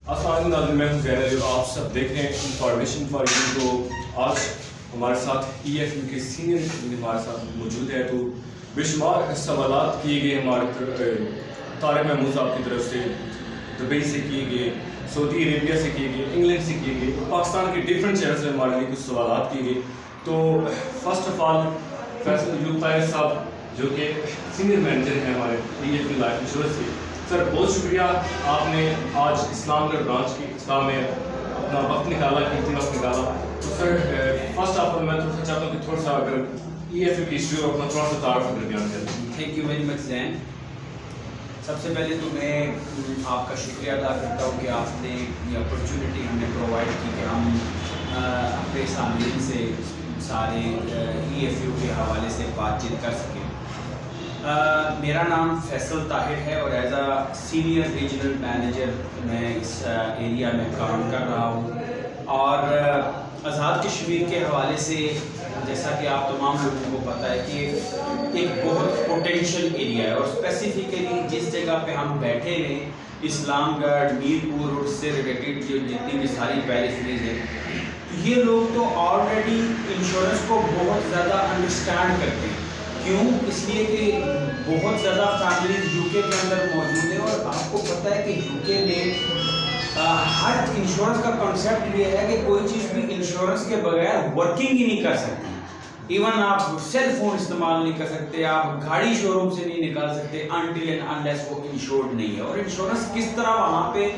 السلام علیکم ناظرین، میں ہوں زین علی اور آپ سب دیکھ رہے ہیں انفارمیشن فار یو۔ تو آج ہمارے ساتھ ای ایف یو کے سینئر ہمارے ساتھ موجود ہے، تو بے شمار سوالات کیے گئے ہمارے طارق محمود صاحب کی طرف سے، دبئی سے کیے گئے، سعودی عربیہ سے کیے گئے، انگلینڈ سے کیے گئے، پاکستان کے ڈفرینٹ شہر سے ہمارے لیے کچھ سوالات کیے گئے۔ تو first of all Faisal Ayub Tahir صاحب جو کہ سینئر مینیجر ہیں ہمارے E F U life insurance کے، سر بہت شکریہ آپ نے آج اسلام گڑھ برانچ کی اسلام میں اپنا وقت نکالا، قیمتی وقت نکالا۔ تو سر فرسٹ آف آل میں تھوڑا سا چاہتا ہوں کہ تھوڑا سا اگر ای ایف یو کی ہسٹری اور اپنا تھوڑا سا تعارف اگر بیان کریں۔ تھینک یو ویری مچ زین۔ سب سے پہلے تو میں آپ کا شکریہ ادا کرتا ہوں کہ آپ نے یہ اپرچونیٹی ہمیں پرووائڈ کی کہ ہم اپنے سامعین سے سارے ای ایف یو کے حوالے سے بات چیت کر سکیں۔ میرا نام فیصل طاہر ہے اور as a senior regional manager میں اس ایریا میں کام کر رہا ہوں، اور آزاد کشمیر کے حوالے سے جیسا کہ آپ تمام لوگوں کو پتہ ہے کہ ایک بہت پوٹینشیل ایریا ہے، اور اسپیسیفکلی جس جگہ پہ ہم بیٹھے ہیں اسلام گڑھ، میرپور اور اس سے ریلیٹڈ جو جتنی بھی ساری پیریفریز ہیں، یہ لوگ تو آلریڈی انشورنس کو بہت زیادہ انڈرسٹینڈ کرتے ہیں۔ کیوں؟ اس لیے کہ بہت زیادہ فیملیز یو کے اندر موجود ہیں، اور آپ کو پتہ ہے کہ یو کے میں ہر انشورنس کا کنسیپٹ یہ ہے کہ کوئی چیز بھی انشورنس کے بغیر ورکنگ ہی نہیں کر سکتی۔ ایون آپ سیل فون استعمال نہیں کر سکتے، آپ گاڑی شو روم سے نہیں نکال سکتے انٹل اینڈ انلیس وہ انشورڈ نہیں ہے۔ اور انشورنس کس طرح وہاں پہ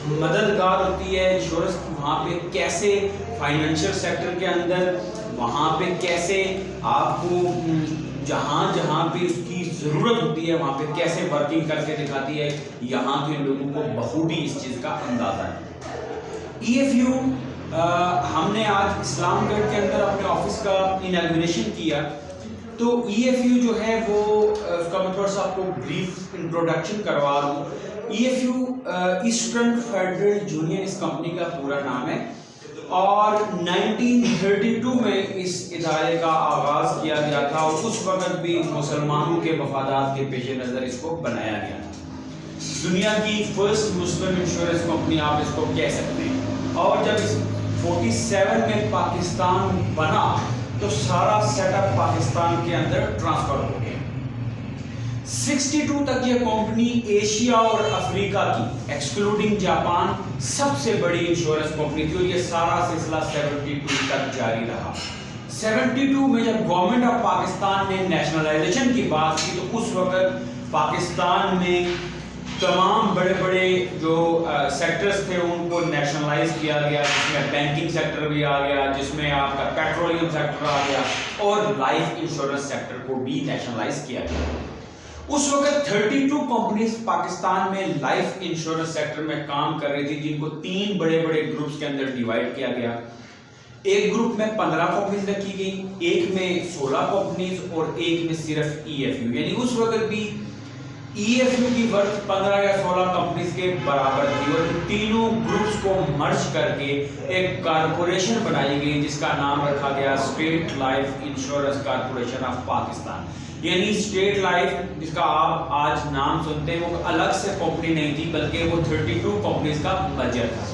مددگار ہوتی ہے، انشورنس وہاں پہ کیسے فائنینشیل سیکٹر کے اندر وہاں پہ کیسے آپ کو جہاں جہاں پہ اس کی ضرورت ہوتی ہے وہاں پہ کیسے ورکنگ کر کے دکھاتی ہے، یہاں کے لوگوں کو بخوبی اس چیز کا اندازہ ہے۔ ای ایف یو ہم نے آج اسلام گڑھ کے اندر اپنے آفس کا اناگوریشن کیا، تو ای ایف یو جو ہے وہ اس کا میں تھوڑا سا آپ کو بریف انٹروڈکشن کروا رہا ہوں۔ E F U Eastern Federal Union اس کمپنی کا پورا نام ہے، اور 1932 میں اس ادارے کا آغاز کیا گیا تھا، اور اس وقت بھی مسلمانوں کے مفادات کے پیش نظر اس کو بنایا گیا تھا۔ دنیا کی فرسٹ مسلم انشورنس کمپنی آپ اس کو کہہ سکتے ہیں، اور جب اس 47 میں پاکستان بنا تو سارا سیٹ اپ پاکستان کے اندر ٹرانسفر ہو گیا۔ 62 تک یہ کمپنی ایشیا اور افریقہ کی ایکسکلوڈنگ جاپان سب سے بڑی انشورنس کمپنی تھی، اور یہ سارا سلسلہ 72 تک جاری رہا۔ 72 میں جب گورنمنٹ آف پاکستان نے نیشنلائزیشن کی بات کی تو اس وقت پاکستان میں تمام بڑے بڑے جو سیکٹرز تھے ان کو نیشنلائز کیا گیا، جس میں بینکنگ سیکٹر بھی آ گیا، جس میں آپ کا پیٹرولیم سیکٹر آ گیا، اور لائف انشورنس سیکٹر کو بھی نیشنلائز کیا گیا۔ اس وقت 32 کمپنیز پاکستان میں لائف انشورنس سیکٹر میں کام کر رہی تھی، جن کو 3 بڑے بڑے گروپس کے اندر ڈیوائیڈ کیا گیا۔ ایک گروپ میں 15 کمپنیز رکھی گئی، ایک میں 16 کمپنیز، اور ایک میں صرف ای ایف یو، یعنی اس وقت بھی ای ایف یو کی ورتھ 15 یا 16 کمپنیز کے برابر تھی، اور ان تینوں گروپس کو مرج کر کے ایک کارپوریشن بنائی گئی جس کا نام رکھا گیا state life insurance corporation of Pakistan. یعنی اسٹیٹ لائف جس کا آپ آج نام سنتے ہیں وہ الگ سے کمپنی نہیں تھی، بلکہ وہ 32 کمپنیز کا مرجر تھا۔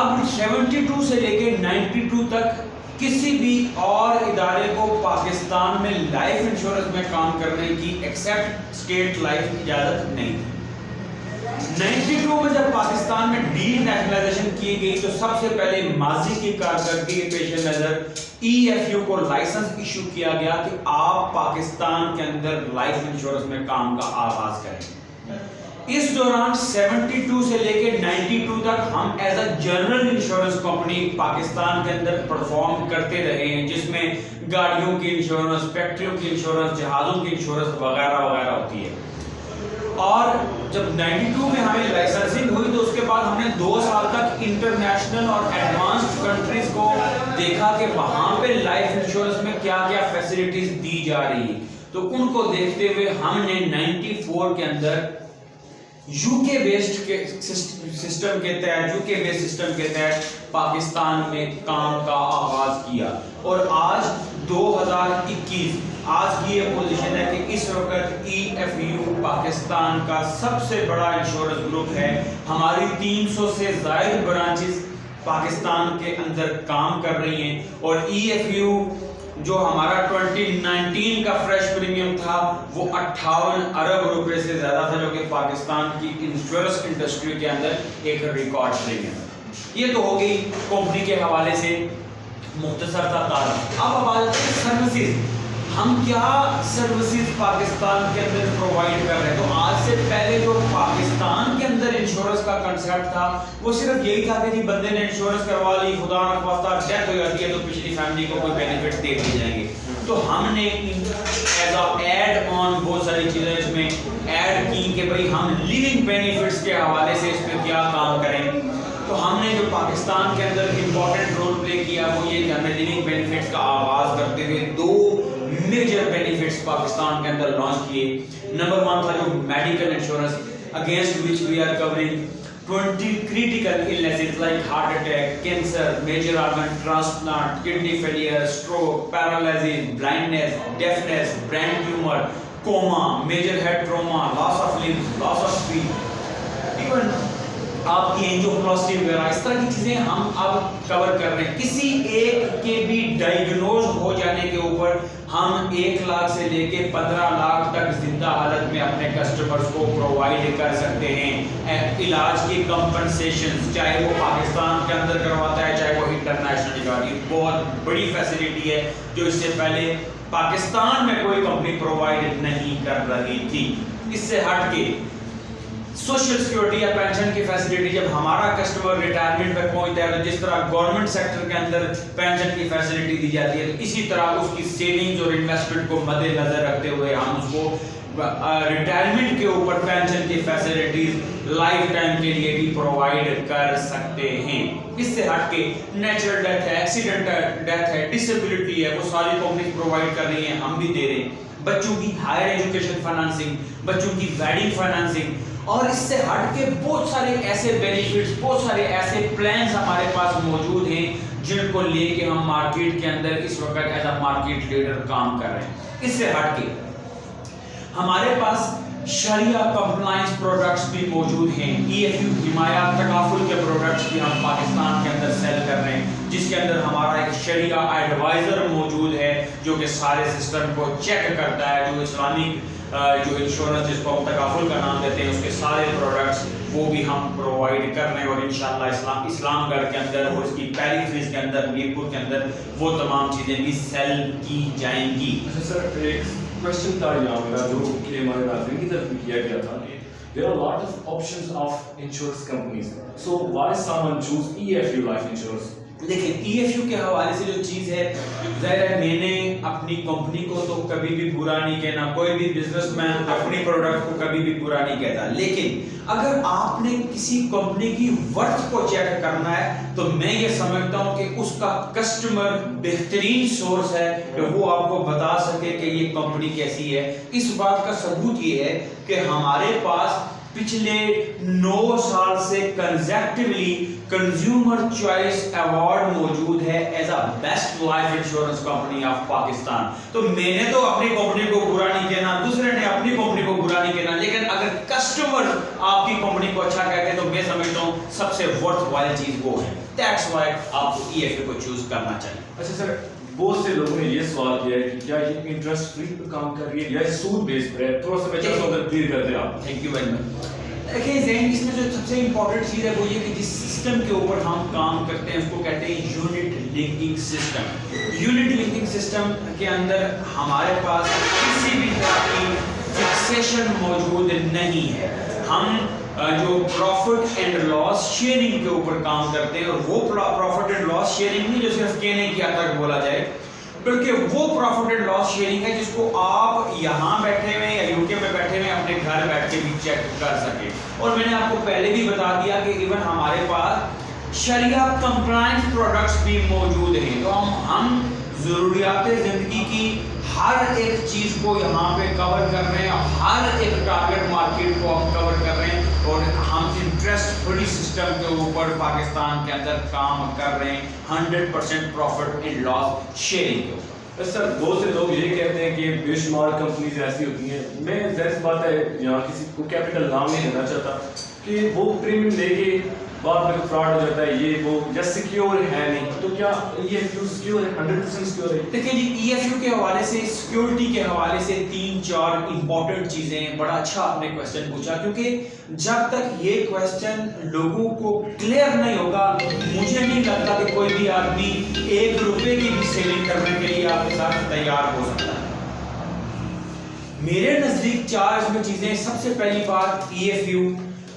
اب 72 سے لے کے 92 تک کسی بھی اور ادارے کو پاکستان میں لائف انشورنس میں کام کرنے کی ایکسیپٹ اسٹیٹ لائف اجازت نہیں تھی۔ 92 میں جب پاکستان میں ڈی نیشنلائزیشن کی گئی تو سب سے پہلے ماضی کی کارکردگی کے پیش نظر ای ایف یو کو لائسنس ایشو کیا گیا کہ آپ پاکستان کے اندر لائف انشورنس میں کام کا آغاز کریں۔ اس دوران 72 سے لے کے 92 تک ہم as a general insurance company Pakistan کے اندر پرفارم کرتے رہے ہیں، جس میں گاڑیوں کی انشورنس، فیکٹریوں کی انشورنس، جہازوں کی انشورنس وغیرہ وغیرہ ہوتی ہے۔ اور جب 92 میں ہمیں لائسنسنگ ہوئی تو اس کے بعد ہم نے 2 سال تک انٹرنیشنل اور ایڈوانسڈ کنٹریز کو دیکھا کہ وہاں پہ لائف انشورنس میں کیا کیا فیسلٹیز دی جا رہی ہیں، تو ان کو دیکھتے ہوئے ہم نے 94 کے اندر یو کے بیسڈ سسٹم کے تحت پاکستان میں کام کا آغاز کیا، اور آج 2021 آج کی یہ پوزیشن ہے کہ اس وقت EFU پاکستان کا سب سے بڑا انشورنس گروپ ہے. ہماری 300 سے زائد برانچز پاکستان کے اندر کام کر رہی ہیں اور EFU جو ہمارا 2019 کا فریش پریمیم تھا وہ 58 ارب روپے سے زیادہ تھا، جو کہ پاکستان کی انشورنس انڈسٹری کے اندر ایک ریکارڈ پریمیم ہے. یہ تو ہو گئی کمپنی کے حوالے سے مختصر تھا تعارف. اب بات سروسز، ہم کیا سروسز پاکستان کے اندر پرووائڈ کر رہے ہیں. تو آج سے پہلے جو پاکستان کے اندر انشورنس کا کنسیپٹ تھا وہ صرف یہی تھا کہ جی بندے نے انشورنس کروا لی، خدا نخواستہ ڈیتھ ہو جاتی ہے تو پچھلی فیملی کو کوئی بینیفٹ دے دیے جائیں گے. تو ہم نے ایز اے ایڈ آن بہت ساری چیزیں اس میں ایڈ کی کہ بھائی ہم لیونگ بینیفٹس کے حوالے سے اس پہ کیا کام کریں. تو ہم نے جو پاکستان کے اندر امپورٹنٹ رول پلے کیا وہ یہ کہ ہم نے لیونگ بینیفٹس کا آغاز کرتے ہوئے 2 میجر بینیفٹس پاکستان کے اندر لانچ کیے. نمبر 1 تھا جو medical insurance against which we are covering 20 critical illnesses like heart attack, cancer, major organ transplant, kidney failure, stroke, paralysis, blindness, deafness, brain tumor, coma, major head trauma, loss of limbs, loss of speech, even آپ کی اینجیوپلاسٹی وغیرہ اس طرح کی چیزیں ہم اب کور کر رہے ہیں. کسی ایک کے بھی ڈائیگنوز ہو جانے کے اوپر ہم 1 لاکھ سے لے کے 15 لاکھ تک زندہ حالت میں اپنے کسٹمرز کو پرووائڈ کر سکتے ہیں علاج کی کمپنسیشن، چاہے وہ پاکستان کے اندر کرواتا ہے چاہے وہ انٹرنیشنل کرواتی ہے. بہت بڑی فیسلٹی ہے جو اس سے پہلے پاکستان میں کوئی کمپنی پرووائڈ نہیں کر رہی تھی. اس سے ہٹ کے سوشل سیکورٹی یا پینشن کی فیسلٹی جب ہمارا کسٹمر ریٹائرمنٹ پہ پہنچتا ہے تو جس طرح گورنمنٹ سیکٹر کے اندر پینشن کی فیسلٹی دی جاتی ہے تو اسی طرح اس کی سیونگز اور انویسٹمنٹ کو مد نظر رکھتے ہوئے ہم اس کو ریٹائرمنٹ کے اوپر پینشن کی فیسلٹیز لائف ٹائم کے لیے بھی پرووائڈ کر سکتے ہیں. اس سے ہٹ کے نیچرل ڈیتھ ہے، ایکسیڈنٹ ڈیتھ ہے، ڈسیبلٹی ہے، وہ ساری کمپنیز پرووائڈ کر رہی ہیں، ہم بھی دے رہے ہیں. بچوں کی ہائر ایجوکیشن فائنانسنگ، بچوں کی ویڈنگ فائنانسنگ، اور اس سے ہٹ کے بہت سارے ایسے بینیفٹس، بہت سارے ایسے پلانز ہمارے پاس موجود ہیں جن کو لے کے ہم مارکیٹ کے اندر اس وقت ایز اے مارکیٹ لیڈر کام کر رہے ہیں. اس سے ہٹ کے ہمارے پاس شریعہ کمپلائنس پروڈکٹس بھی موجود ہیں. EFU حمایت تکافل کے پروڈکٹس بھی ہم پاکستان کے اندر سیل کر رہے ہیں جس کے اندر ہمارا ایک شریعہ ایڈوائزر موجود ہے جو کہ سارے سسٹم کو چیک کرتا ہے. جو اسلامک جو انشورنس جس کو ہم تکافل کا نام دیتے ہیں اس کے سارے پروڈکٹس وہ بھی ہم پرووائڈ کر رہے ہیں اور انشاءاللہ اسلام گڑھ کے اندر اور اس کی پیریفریز کے اندر میرپور کے اندر وہ تمام چیزیں بھی سیل کی جائیں گی. اچھا سر، ایک کوشچن تھا یہاں میرا جو کہ ہمارے ناظرین کی طرف کیا گیا تھا. There are a lot of options of insurance companies. So why someone choose EFU life insurance? دیکھیں EFU کے حوالے سے جو چیز ہے ظاہر ہے میں نے اپنی کمپنی کو تو کبھی بھی برا نہیں کہنا، کوئی بھی بزنس مین اپنی پروڈکٹ کو کبھی بھی برا نہیں کہتا. لیکن اگر آپ نے کسی کمپنی کی ورتھ کو چیک کرنا ہے تو میں یہ سمجھتا ہوں کہ اس کا کسٹمر بہترین سورس ہے کہ وہ آپ کو بتا سکے کہ یہ کمپنی کیسی ہے. اس بات کا ثبوت یہ ہے کہ ہمارے پاس پچھلے 9 سال سے کنزیکٹیولی کنزیومر چوائس ایوارڈ موجود ہے as a best life insurance company of Pakistan. تو میں نے تو اپنی کمپنی کو برا نہیں کہنا، دوسرے نے اپنی کمپنی کو برا نہیں کہنا، لیکن اگر کسٹمر آپ کی کمپنی کو اچھا کہتے ہیں تو میں سمجھتا ہوں سب سے ورتھ وائل چیز وہ ہے. دیٹس وائی آپ کو EFU کو چوز کرنا چاہیے. اچھا سر، بہت سے لوگوں نے یہ سوال کیا ہے کہ کیا یہ انٹرسٹ فری پہ کام کر رہی ہے یا سود بیس پر ہے؟ تھوڑا سا بچہ کو کلیئر کر دیں آپ. Thank you very much. دیکھیں ذہن اس میں جو سب سے امپورٹنٹ چیز ہے وہ یہ کہ جس سسٹم کے اوپر ہم کام کرتے ہیں اس کو کہتے ہیں unit linking system. Unit linking system کے اندر ہمارے پاس کسی بھی طرح کی فکسیشن موجود نہیں ہے. ہم جو پروفٹ اینڈ لاس شیئرنگ کے اوپر کام کرتے ہیں اور وہ پروفٹ اینڈ لاس شیئرنگ نہیں جو صرف کہنے کی حد تک بولا جائے بلکہ وہ پروفٹ اینڈ لاس شیئرنگ ہے جس کو آپ یہاں بیٹھے ہوئے یا UK میں بیٹھے ہوئے اپنے گھر بیٹھ کے بھی چیک کر سکیں. اور میں نے آپ کو پہلے بھی بتا دیا کہ ایون ہمارے پاس شریعہ کمپلائنس پروڈکٹس بھی موجود ہیں. تو ہم ضروریات زندگی کی ہر ایک چیز کو یہاں پہ کور کر رہے ہیں، ہر ایک ٹارگٹ مارکیٹ کو ہم کور کر رہے ہیں اور ہم انٹرسٹ فری سسٹم کے اوپر پاکستان کے اندر کام کر رہے ہیں 100% پروفٹ اینڈ لاس شیئرنگ کے اوپر. سر بہت سے لوگ یہ کہتے ہیں کہ بے شمار کمپنیز ایسی ہوتی ہیں، میں ظاہر سی بات ہے یہاں کسی کو کیپٹل نام نہیں دینا چاہتا، کہ وہ پریمیم لے کے بعد میں فراڈ ہو جاتا ہے یہ وہ، یا سیکیور ہے نہیں، تو کیا ای ایف یو سیکیور ہے؟ 100% سیکیور ہے؟ دیکھیں جی ای ایف یو کے حوالے سے، سیکیورٹی کے حوالے سے 3-4 امپورٹنٹ چیزیں ہیں. بڑا اچھا آپ نے کویسچن پوچھا، کیونکہ جب تک یہ کویسچن لوگوں کو کلیئر نہیں ہوگا، مجھے نہیں لگتا کہ کوئی بھی آدمی 1 روپے کی بھی سیونگ کرنے کے لیے آپ کے ساتھ تیار ہو سکتا ہے. میرے نزدیک 4 اس میں چیزیں. سب سے پہلی بات ای ایف یو،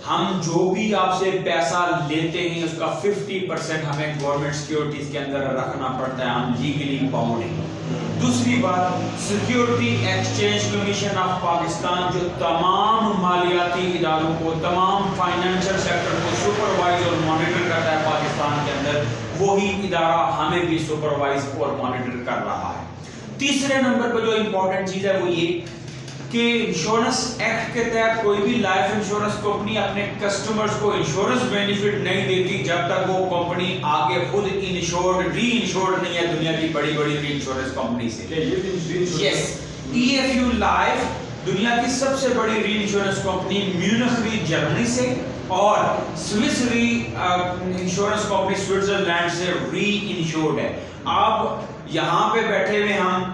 ہم جو بھی آپ سے پیسہ لیتے ہیں اس کا 50% ہمیں گورنمنٹ سیکیورٹیز کے اندر رکھنا پڑتا ہے، ہم لیگلی باؤنڈ ہیں. دوسری بات، security exchange commission of Pakistan جو تمام مالیاتی اداروں کو، تمام فائنینشل سیکٹر کو سپروائز اور مانیٹر کرتا ہے پاکستان کے اندر، وہی ادارہ ہمیں بھی سپروائز اور مانیٹر کر رہا ہے. تیسرے نمبر پر جو امپورٹنٹ چیز ہے وہ یہ کہ انشورنس ایکٹ کے تحت کوئی بھی لائف انشورنس کمپنی اپنے کسٹمرز کو انشورنس بینیفٹ نہیں دیتی جب تک وہ کمپنی آگے خود انشورڈ ری انشورڈ نہیں ہے دنیا کی بڑی بڑی ری انشورنس کمپنی سے. یس، ای ایف یو لائف دنیا کی سب سے بڑی ری انشورنس کمپنی میونخ ری جرمنی سے، اور سوئس ری انشورنس کمپنی سوئٹزرلینڈ سے ری انشورڈ ہے. آپ یہاں پہ بیٹھے ہوئے، ہم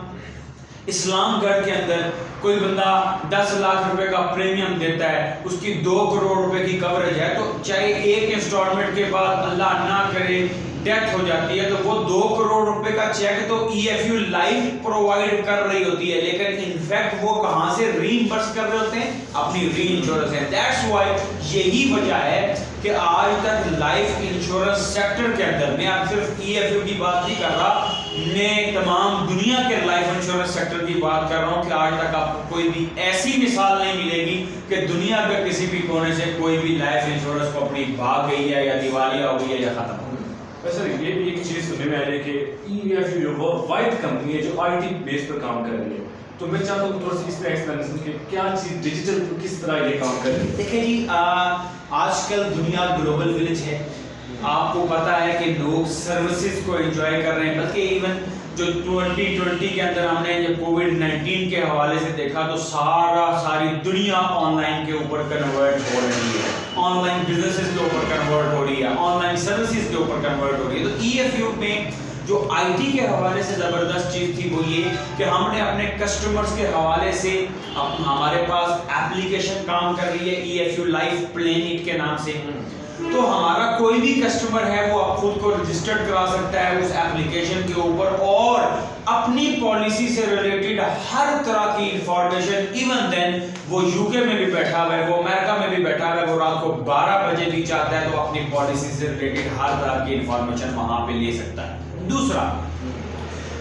اسلام گڑھ کے اندر کوئی بندہ 10 لاکھ روپے کا پریمیم دیتا ہے، اس کی 2 کروڑ روپے کی کوریج ہے، تو چاہے ایک انسٹالمنٹ کے بعد اللہ نہ کرے ڈیتھ ہو جاتی ہے، تو وہ 2 کروڑ روپے کا چیک تو E F U life provide کر رہی ہوتی ہے، لیکن انفیکٹ وہ کہاں سے ری امبرس کر رہے ہوتے ہیں؟ اپنی ری انشورنس ہے. دیٹس وائی، یہی وجہ ہے کہ آج تک لائف انشورنس سیکٹر کے اندر، میں اب صرف ای ایف یو کی بات نہیں کر رہا، میں تمام دنیا کے لائف انشورنس سیکٹر کی بات کر رہا ہوں، کہ آج تک آپ کو کوئی بھی ایسی مثال نہیں ملے گی کہ دنیا کے کسی بھی کونے سے کوئی بھی لائف انشورنس کمپنی بھاگ گئی ہے یا دیوالیہ ہو گئی ہے یا ختم ہو گئی. سر یہ بھی ایک چیز سننے میں آ رہی ہے کہ E F U worldwide company ہے جو آئی ٹی بیس پر کام کر رہی ہے، تو میں چاہتا ہوں تھوڑا سا اس پہ ایکسپلینیشن کہ کیا چیز ڈیجیٹل کس طرح یہ کام کر رہی ہے. دیکھیں جی، آج کل دنیا گلوبل ولیج ہے. آپ کو پتا ہے کہ لوگ سروسز کو انجوائے کر رہے ہیں، بلکہ ایون جو 2020 کے اندر ہم نے جب کووڈ-19 کے حوالے سے دیکھا تو ساری دنیا آن لائن کے اوپر کنورٹ ہو رہی ہے، آن لائن بزنسز کے اوپر کنورٹ ہو رہی ہے، آن لائن سروسز کے اوپر کنورٹ ہو رہی ہے. تو ای ایف یو میں جو آئی ٹی کے حوالے سے زبردست چیز تھی وہ یہ کہ ہم نے اپنے کسٹمرز کے حوالے سے، ہمارے پاس ایپلیکیشن کام کر رہی ہے E F U life planet کے نام سے. تو ہمارا کوئی بھی کسٹمر ہے وہ اب خود کو رجسٹرڈ کرا سکتا ہے اس ایپلیکیشن کے اوپر، اور اپنی پالیسی سے ریلیٹڈ ہر طرح کی انفارمیشن، ایون دین وہ یو کے میں بھی بیٹھا ہوا ہے، وہ امریکہ میں بھی بیٹھا ہوا ہے، وہ رات کو 12 بجے بھی چاہتا ہے تو اپنی پالیسی سے ریلیٹڈ ہر طرح کی انفارمیشن وہاں پہ لے سکتا ہے. دوسرا،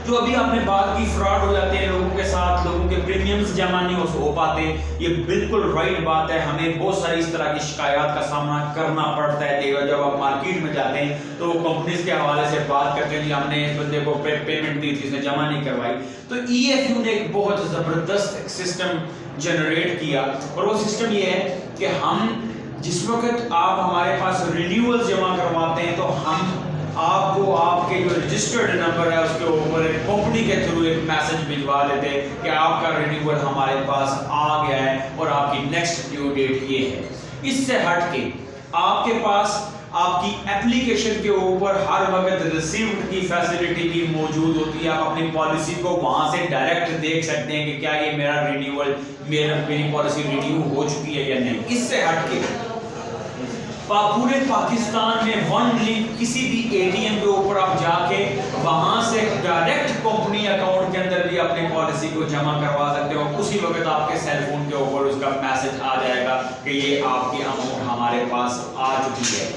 جو ابھی آپ نے بات کی فراڈ ہو جاتے ہیں لوگوں کے ساتھ، لوگوں کے پریمیمز جمع نہیں ہو پاتے، یہ بالکل رائٹ بات ہے. ہمیں بہت ساری اس طرح کی شکایات کا سامنا کرنا پڑتا ہے. جب آپ مارکیٹ میں جاتے ہیں تو وہ کمپنیز کے حوالے سے بات کرتے ہیں، جی ہم نے اس بندے کو پیمنٹ دی تھی، اس نے جمع نہیں کروائی. تو ای ایف یو نے ایک بہت زبردست سسٹم جنریٹ کیا، اور وہ سسٹم یہ ہے کہ ہم جس وقت آپ ہمارے پاس رینیول جمع کرواتے ہیں تو ہم آپ کو آپ کے جو رجسٹرڈ نمبر ہے اس کے اوپر ایک کمپنی کے تھرو ایک میسج بھجوا دیتے ہیں کہ آپ کا رینیول ہمارے پاس آ گیا ہے اور آپ کی نیکسٹ ڈیو ڈیٹ یہ ہے. اس سے ہٹ کے آپ کے پاس آپ کی اپلیکیشن کے اوپر ہر وقت ریسیوڈ کی فیسلٹی بھی موجود ہوتی ہے. آپ اپنی پالیسی کو وہاں سے ڈائریکٹ دیکھ سکتے ہیں کہ کیا یہ میرا رینیول، میری پالیسی رینیو ہو چکی ہے یا نہیں. اس سے ہٹ کے پورے پاکستان میں ون لنک کسی بھی اے ٹی ایم کے اوپر آپ جا کے وہاں سے ڈائریکٹ کمپنی اکاؤنٹ کے اندر بھی اپنی پالیسی کو جمع کروا سکتے ہو. اسی وقت آپ کے سیل فون کے اوپر اس کا میسج آ جائے گا کہ یہ آپ کی اماؤنٹ ہمارے پاس آ چکی ہے.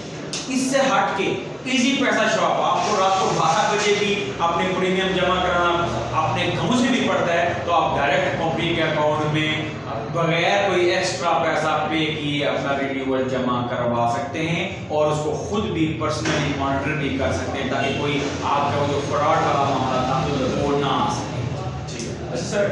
اس سے ہٹ کے ایزی پیسہ شاپ، آپ کو رات کو 12 بجے بھی اپنے پریمیم جمع کرانا اپنے گھروں سے بھی پڑتا ہے، تو آپ ڈائریکٹ کمپنی کے اکاؤنٹ میں بغیر کوئی ایکسٹرا پیسہ پے کیے اپنا رینیول جمع کروا سکتے ہیں، اور اس کو خود بھی پرسنلی مانیٹر بھی کر سکتے ہیں تاکہ کوئی آپ کا جو فراڈ والا معاملہ تھا وہ نہ آ سکے. اچھا سر،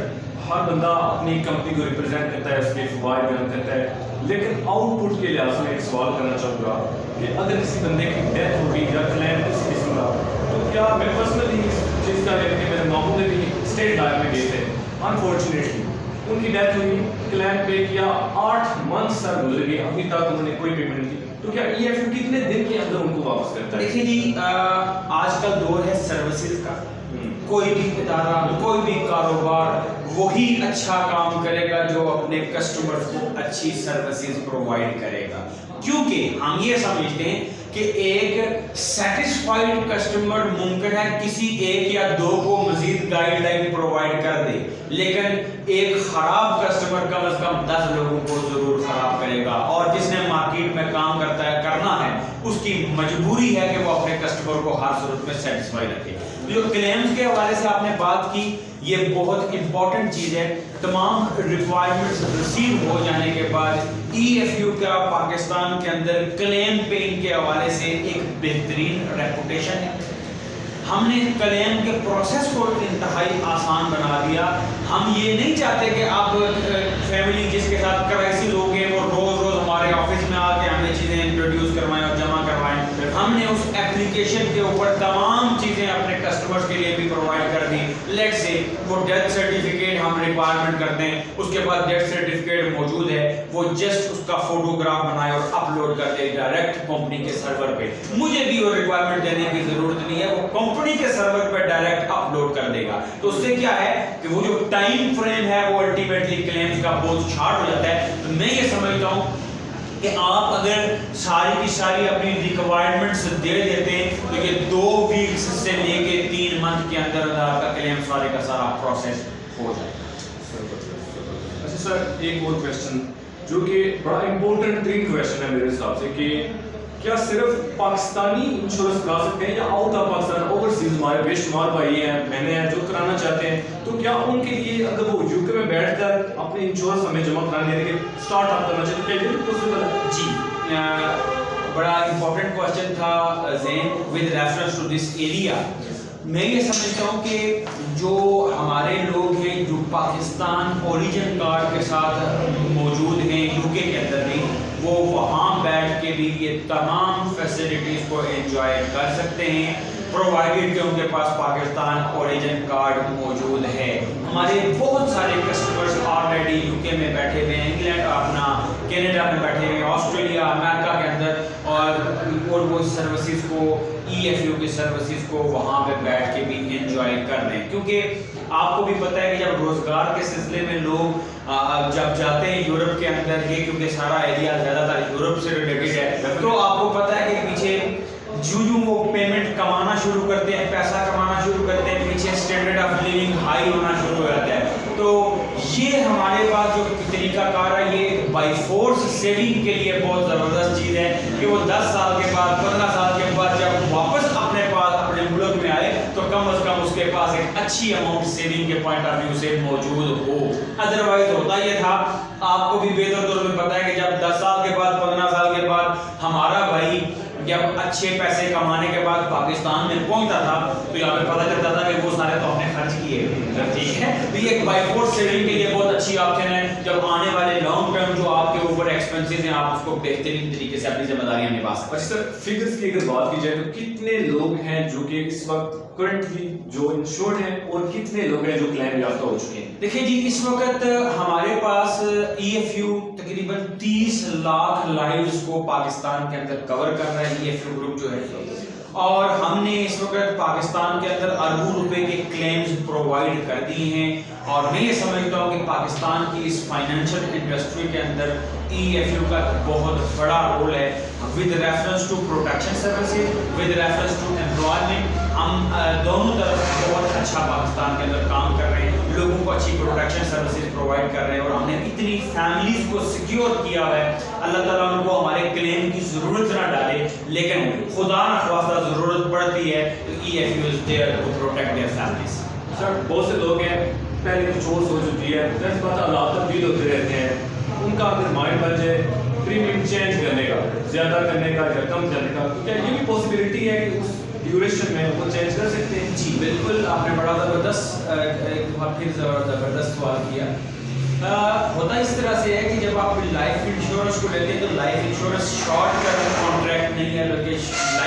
ہر بندہ اپنی کمپنی کو ریپرزینٹ کرتا ہے، اس کے فوائد بیان کرتا ہے، لیکن آؤٹ پٹ کے لحاظ سے ایک سوال کرنا چاہوں گا کہ اگر کسی بندے کی ڈیتھ ہوگی یا کلیم کسی قسم تھا. تو کیا میں پرسنلی اس چیز کا دیکھ کے میرے ماموں نے بھی اسٹیٹ لائف میں گئے تھے, انفارچونیٹلی ان کی ڈیتھ ہوئی, کلیم پے کیا, 8 منتھ سر گزر گئے, ابھی تک انہوں نے کوئی پیمنٹ نہیں کی. تو کیا ای ایف یو کتنے دن کے اندر ان کو واپس کرتا ہے؟ دیکھیے جی, آج کل دور ہے سروسز کا. کوئی بھی ادارہ, کوئی بھی کاروبار وہی اچھا کام کرے گا جو اپنے کسٹمر کو اچھی سروسز پرووائڈ کرے گا. کیونکہ ہم یہ سمجھتے ہیں کہ ایک سیٹسفائیڈ کسٹمر ممکن ہے کسی ایک یا دو کو مزید گائیڈ لائن پرووائڈ کر دے, لیکن ایک خراب کسٹمر کم از کم 10 لوگوں کو ضرور خراب کرے گا. اور جس نے مارکیٹ میں کام کرنا ہے اس کی مجبوری ہے کہ وہ اپنے کسٹمر کو ہر صورت میں سیٹسفائی رکھے. جو کلیمز کے حوالے سے آپ نے بات کی, یہ بہت امپورٹنٹ چیز ہے. تمام ریکوائرمنٹس ریسیو ہو جانے کے بعد ای ایف یو کا پاکستان کے اندر کلیم پیئنگ کے حوالے سے ایک بہترین ریپوٹیشن ہے. ہم نے کلیم کے پروسیس کو انتہائی آسان بنا دیا. ہم یہ نہیں چاہتے کہ اب فیملی جس کے ساتھ کرائسس ہو گئے وہ روز روز ہمارے آفس میں آ کے ہمیں چیزیں انٹروڈیوس کروائیں اور جمع کروائیں. ہم نے اس ایپلیکیشن کے اوپر تمام چیزیں اپنے کسٹمرز کے لیے بھی پرووائڈ کر دی. لیٹ سے وہ ڈیتھ سرٹیفکیٹ ہم ریکوائرمنٹ کرتے ہیں, اس کے بعد ڈیتھ سرٹیفکیٹ موجود ہے, وہ جسٹ اس کا فوٹوگراف بنائے اور اپلوڈ کر دے ڈائریکٹ کمپنی کے سرور پہ. مجھے بھی وہ ریکوائرمنٹ دینے کی ضرورت نہیں ہے, وہ کمپنی کے سرور پہ ڈائریکٹ اپلوڈ کر دے گا. تو اس سے کیا ہے کہ وہ جو ٹائم فریم ہے وہ الٹیمیٹلی کلیمز کا بہت شارٹ ہو جاتا ہے. تو میں یہ سمجھتا ہوں کہ آپ اگر ساری کی ساری اپنی ریکوائرمنٹس دے دیتے ہیں تو یہ 2 ویکس سے لے کے 3 منتھ کے اندر آپ کا کلیم سارے کا سارا پروسیس ہو جائے گا. اچھا سر, ایک اور کویشچن جو کہ بڑا امپورٹنٹ ترین کویشچن ہے میرے حساب سے, کہ کیا صرف پاکستانی انشورنس کرا سکتے ہیں یا آؤٹ آف پاکستان اوورسیز ہمارے بے شمار بھائی ہیں, بہنیں ہیں جو کرانا چاہتے ہیں, تو کیا ان کے لیے اگر وہ یو کے میں بیٹھ کر اپنے انشورنس ہمیں جمع کرانے کے اسٹارٹ اپ کرنا چاہتے ہیں, کیا یہ پاسبل ہے؟ جی, بڑا امپورٹنٹ کویشچن تھا Zain. With reference to this area میں یہ سمجھتا ہوں کہ جو ہمارے لوگ ہیں جو پاکستان اوریجن کارڈ کے ساتھ موجود ہیں یو کے اندر بھی, وہ وہاں بیٹھ کے بھی یہ تمام فیسلٹیز کو انجوائے کر سکتے ہیں, پرووائڈیڈ کہ ان کے پاس پاکستان اوریجن کارڈ موجود ہے. ہمارے بہت سارے کسٹمرز آلریڈی یو کے میں بیٹھے ہوئے ہیں, انگلینڈ اپنا کینیڈا میں بیٹھے ہوئے ہیں, آسٹریلیا, امریکہ کے اندر, اور وہ سروسز کو ای ایف یو کی سروسز کو وہاں پہ بیٹھ کے بھی انجوائے کر رہے ہیں. کیونکہ آپ کو بھی پتہ ہے کہ جب روزگار کے سلسلے میں لوگ جب جاتے ہیں یورپ کے اندر, یہ کیونکہ سارا ایریا زیادہ تر یورپ سے ریلیٹڈ ہے, تو آپ کو پتہ ہے کہ پیچھے جو وہ پیمنٹ کمانا شروع کرتے ہیں, پیسہ کمانا شروع کرتے ہیں, پیچھے اسٹینڈرڈ آف لیونگ ہائی ہونا شروع ہو جاتا ہے. تو یہ ہمارے پاس جو طریقہ کار ہے یہ بائی فورس سیونگ کے لیے بہت زبردست چیز ہے کہ وہ 10 سال کے بعد 15 سال کے بعد جب واپس اپنے پاس اپنے ملک میں آئے تو کم از کم اس کے پاس ایک اچھی اماؤنٹ سیونگ کے پوائنٹ آف ویو سے موجود ہو. ادروائز ہوتا یہ تھا, آپ کو بھی بہتر طور پہ پتہ ہے کہ جب 10 سال کے بعد 15 سال کے بعد ہمارا بھائی جب اچھے پیسے کمانے کے بعد پاکستان میں پہنچتا تھا تو یہاں پہ پتہ چلتا تھا کہ وہ سارے تو ہم نے خرچ کیے. ٹھیک ہے, تو یہ ایک بائی فورس سیونگ کے لیے بہت اچھی آپشن ہے. جب آنے والے لانگ ٹرم جو آپ کے اوپر ایکسپینسز ہیں آپ اس کو بہترین طریقے سے اپنی ذمہ داریاں نبھا سکتے ہیں. اچھا, فگرز کی اگر بات کی جائے تو کتنے لوگ ہیں جو کہ اس وقت کرنٹلی جو انشورڈ ہیں اور کتنے لوگ ہیں جو کلیم یافتہ ہو چکے ہیں؟ دیکھیں جی, اس وقت ہمارے پاس ای ایف یو تقریباً 30 لاکھ لائیوز کو پاکستان کے اندر کور کر رہا ہے ای ایف یو گروپ جو ہے, اور ہم نے اس وقت پاکستان کے اندر اربوں روپے کے کلیمز پرووائڈ کر دی ہیں. اور میں یہ سمجھتا ہوں کہ پاکستان کی اس فائنینشیل انڈسٹری کے اندر ای ایف یو کا بہت بڑا رول ہے. With reference to protection services, with reference to employment, ہم دونوں طرف بہت اچھا پاکستان کے اندر کام کر رہے ہیں, لوگوں کو اچھی پروٹیکشن سروسز پرووائڈ کر رہے ہیں, اور ہم نے اتنی فیملیز کو سیکیور کیا ہے. اللہ تعالیٰ ان کو ہمارے کلیم کی ضرورت نہ ڈالے, لیکن خدا نخواستہ ضرورت پڑتی ہے تو E F U is there to protect their families. Sir, بہت سے لوگ ہیں پہلے انشورنس ہو چکی ہے, دس بات حالات تبدیل ہوتے رہتے ہیں, ان کا اگر مائنڈ بن جائے پریمیم چینج کرنے کا, زیادہ کرنے کا یا کم کرنے کا, کیا یہ بھی پاسبلٹی ہے کہ اس ڈیوریشن میں وہ چینج کر سکتے ہیں؟ جی بالکل, آپ نے بڑا زبردست ایک پھر زبردست سوال کیا. ہوتا اس طرح سے ہے کہ جب آپ لائف انشورنس کو لیتے ہیں تو life insurance short term contract نہیں ہے, بلکہ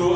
2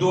2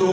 2